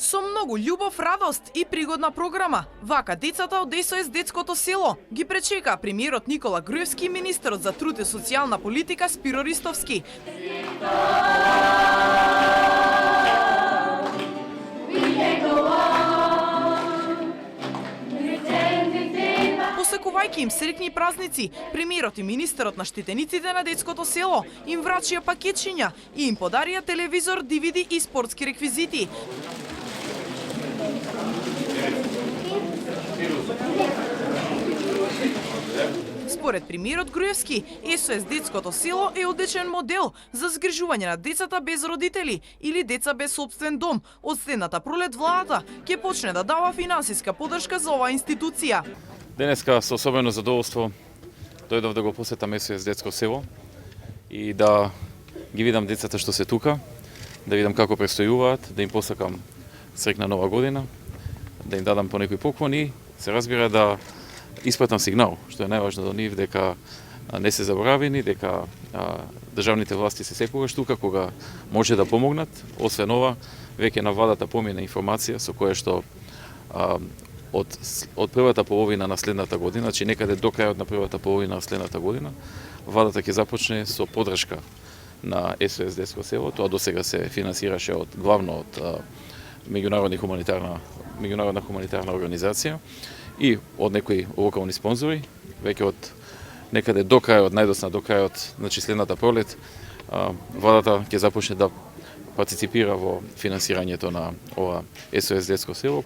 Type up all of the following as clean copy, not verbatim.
Со многу љубов, радост и пригодна програма, вака децата од СОС детското село ги пречека премиерот Никола Груевски и министерот за труд и социјална политика Спиро Ристовски. Посекувајќи им среќни празници, премиерот и министерот на штитениците на детското село им врачија пакетчиња и им подарија телевизор, DVD и спортски реквизити. Според премиерот Груевски, СОС детското село е одличен модел за згрижување на децата без родители или деца без собствен дом. Од следната пролет владата ќе почне да дава финансиска поддршка за оваа институција. Денеска со особено задоволство дојдов да го посетам СОС детско село и да ги видам децата што се тука, да видам како престојуваат, да им посакам среќна нова година, да им дадам по некои поклони, се разбира да испратам сигнал, што е најважно до нив, дека не се заборавени, дека државните власти се секогаш тука кога може да помогнат. Освен ова, веќе на владата помина информација со која што од првата половина на следната година, значи некаде до крајот на првата половина на следната година, владата ќе започне со поддршка на СОС детско село. Тоа досега се финансираше главно од меѓународна хуманитарна организација и од некои локални спонзори. Веќе од некаде до крајот, најдосна до крајот, значи следната пролет, владата ќе започне да партиципира во финансирањето на ова СОС детско село.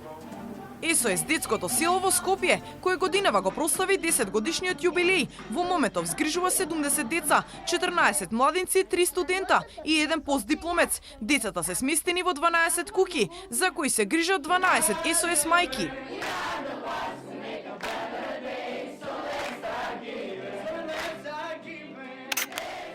СОС детското село во Скопје, кој годинава го прослави 10 годишниот јубилеј. Во моментов згрижува 70 деца, 14 младинци, 3 студента и еден постдипломец. Децата се сместени во 12 куќи, за кои се грижат 12 СОС мајки.